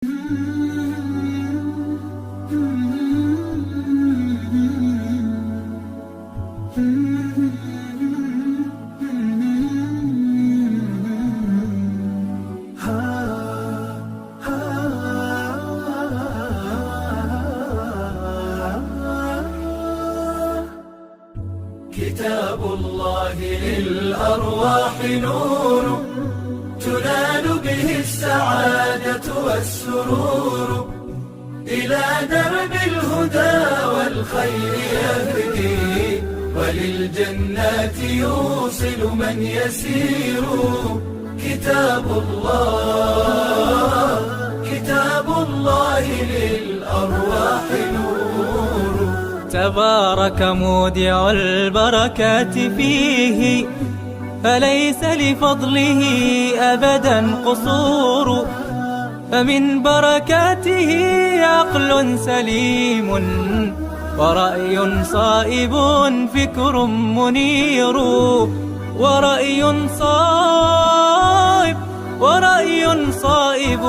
كتاب الله للأرواح نور تنال به السعادة والسرور، إلى درب الهدى والخير يهدي، وللجنات يوصل من يسير. كتاب الله للأرواح نور. تبارك مودع البركات فيه، فليس لفضله أبدا قصور. فمن بركاته عقل سليم، ورأي صائب فكر منير. ورأي صائب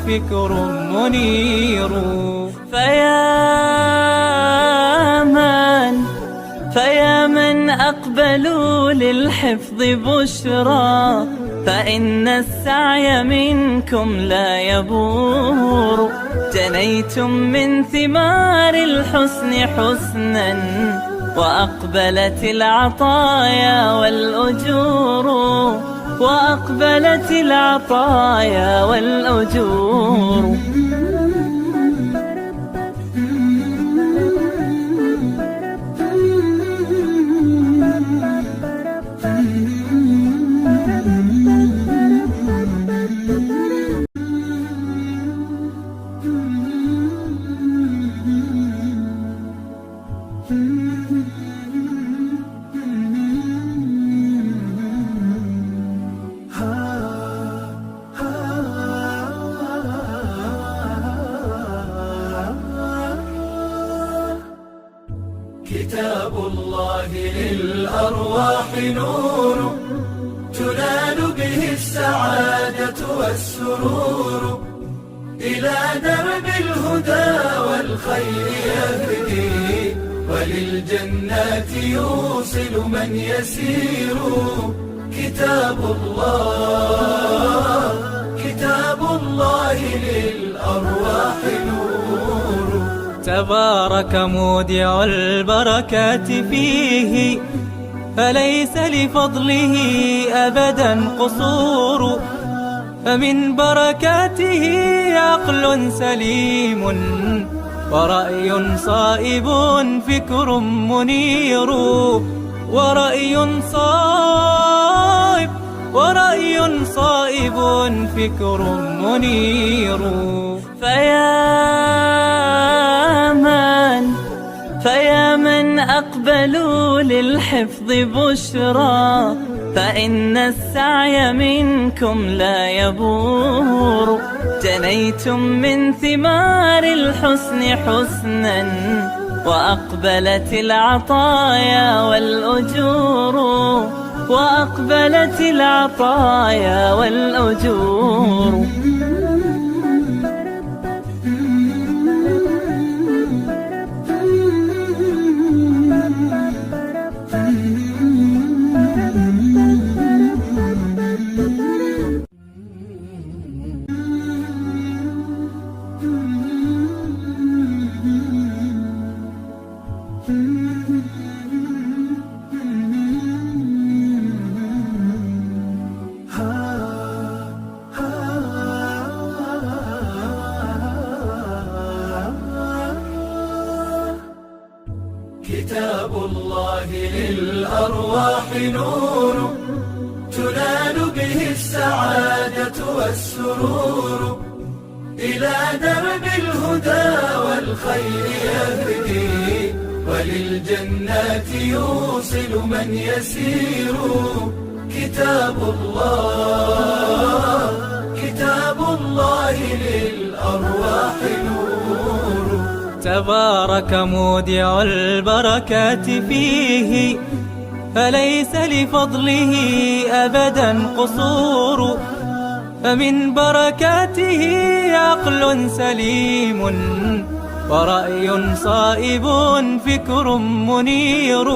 فكر منير. فيا من أقبلوا للحفظ بشرى، فإن السعي منكم لا يبور. جنيتم من ثمار الحسن حسنا، وأقبلت العطايا والأجور. كتاب الله للأرواح نور تنال به السعادة والسرور، إلى درب الهدى والخير يهدي، وللجنات يوصل من يسير. كتاب الله للأرواح نور. تبارك مودع البركات فيه، فليس لفضله أبدا قصور. فمن بركاته عقل سليم، ورأي صائب فكر منير. ورأي صائب فكر منير. فيا من أقبلوا للحفظ بشرى، فإن السعي منكم لا يبور. جنيتم من ثمار الحسن حسنا، وأقبلت العطايا والأجور. كتاب الله للأرواح نور تنال به السعادة والسرور، إلى درب الهدى والخير يهدي، وللجنات يوصل من يسير. كتاب الله للأرواح نور. تبارك مودع البركات فيه، فليس لفضله أبدا قصور. فمن بركاته عقل سليم ورأي صائب فكر منير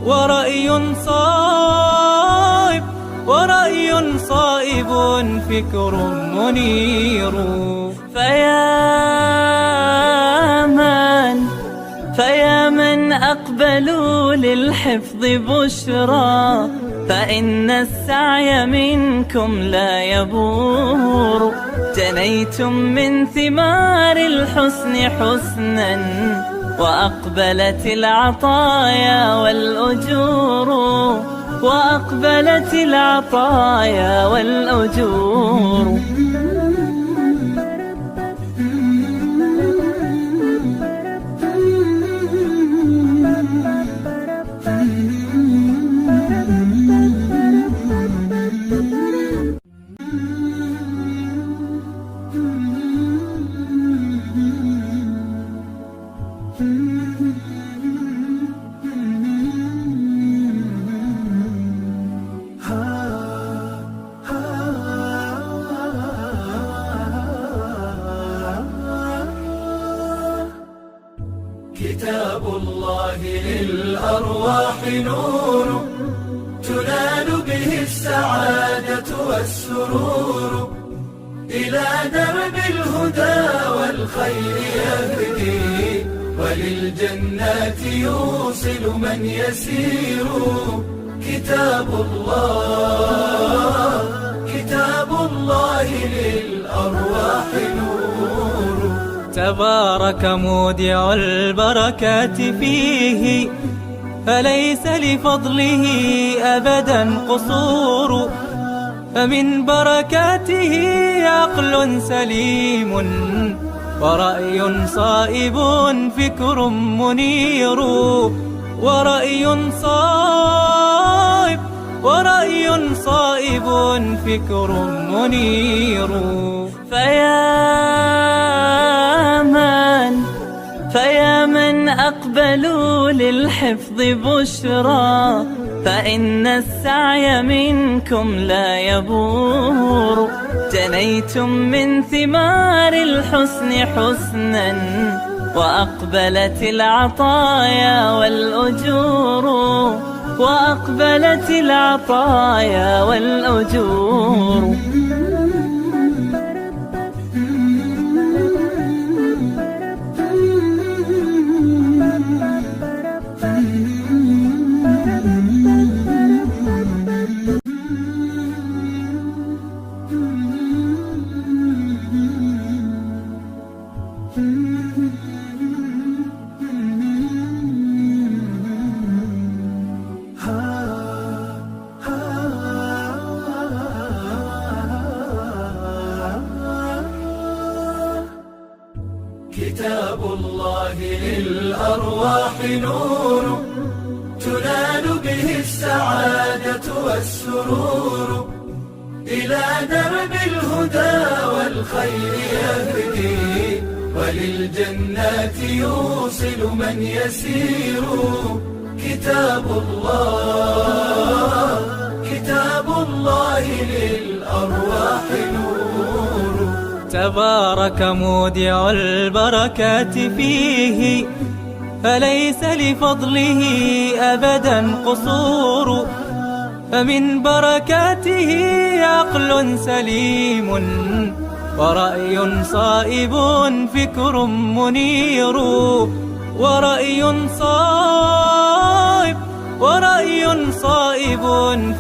ورأي صائب فكر منير. فيا من أقبلوا للحفظ بشرى، فإن السعي منكم لا يبور. جنيتم من ثمار الحسن حسنا، وأقبلت العطايا والأجور، وأقبلت العطايا والأجور. كتاب الله للأرواح نور، تنال به السعادة والسرور. إلى درب الهدى والخير يهدي، وللجنات يوصل من يسير. كتاب الله للأرواح نور. تبارك مودع البركات فيه، فليس لفضله أبدا قصور. فمن بركاته عقل سليم ورأي صائب فكر منير، ورأي صائب فكر منير. فيا من أقبلوا للحفظ بشرى، فإن السعي منكم لا يبور. جنيتم من ثمار الحسن حسنا، وأقبلت العطايا والأجور، وأقبلت العطايا والأجور. كتاب الله للأرواح نور، تنال به السعادة والسرور. إلى درب الهدى والخير يهدي، وللجنات يوصل من يسير. كتاب الله للأرواح نور. تبارك مودع البركات فيه، فليس لفضله أبدا قصور. فمن بركاته عقل سليم ورأي صائب فكر منير، ورأي صائب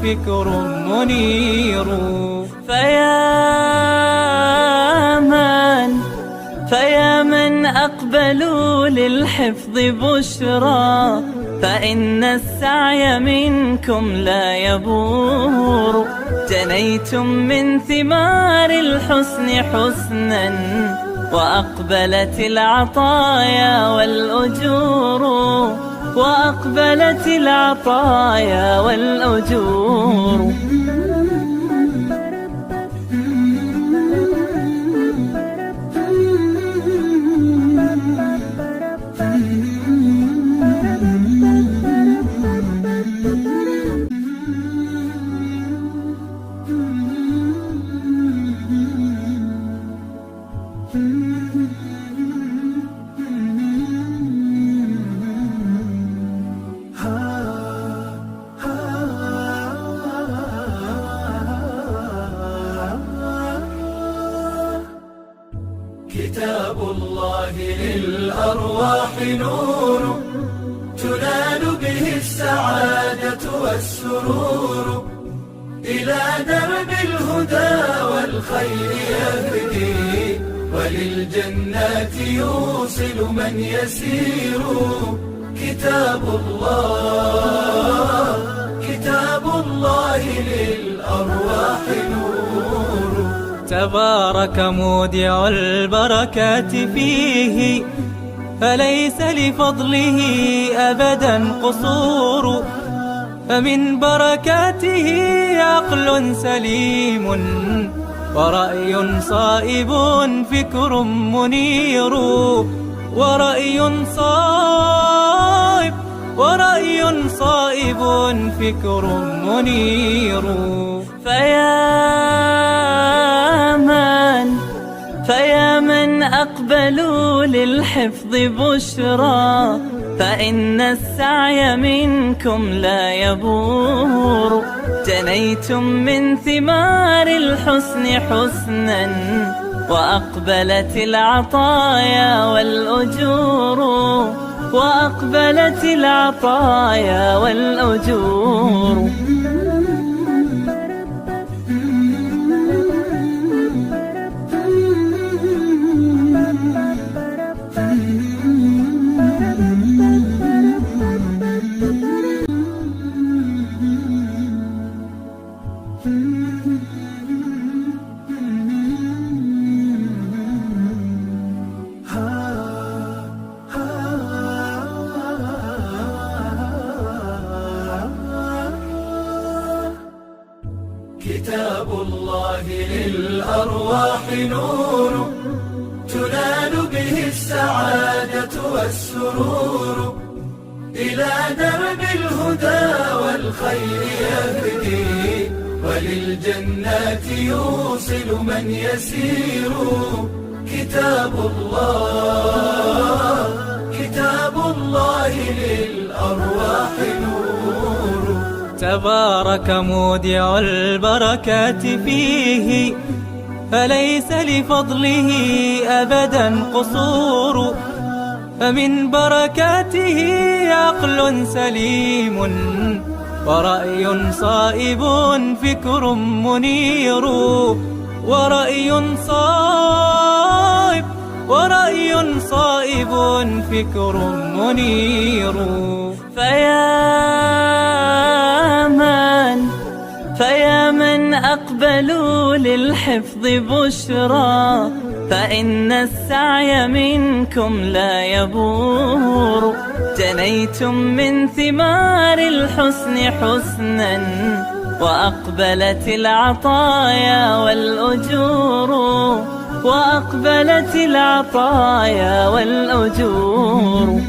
فكر منير. فيا من أقبلوا للحفظ بشرى، فإن السعي منكم لا يبور. جنيتم من ثمار الحسن حسنا، وأقبلت العطايا والأجور، وأقبلت العطايا والأجور. كتاب الله للأرواح نور، تنال به السعادة والسرور، إلى درب الهدى والخير يهدي، وللجنات يوصل من يسير. كتاب الله للأرواح نور. تبارك مودع البركات فيه، فليس لفضله أبدا قصور، فمن بركاته عقل سليم، ورأي صائب فكر منير، ورأي صائب فكر منير. فيا من أقبلوا للحفظ بشرى، فإن السعي منكم لا يبور. جنيتم من ثمار الحسن حسنا، وأقبلت العطايا والأجور، وأقبلت العطايا والأجور. كتاب الله للأرواح نور، تنال به السعادة والسرور، إلى درب الهدى والخير يهدي، وللجنات يوصل من يسير. كتاب الله للأرواح نور. تبارك مودع البركات فيه، فليس لفضله أبدا قصور، فمن بركاته عقل سليم، ورأي صائب فكر منير، ورأي صائب فكر منير. فيا من أقبلوا للحفظ بشرى، فإن السعي منكم لا يبور. جنيتم من ثمار الحسن حسنا، وأقبلت العطايا والأجور، وأقبلت العطايا والأجور.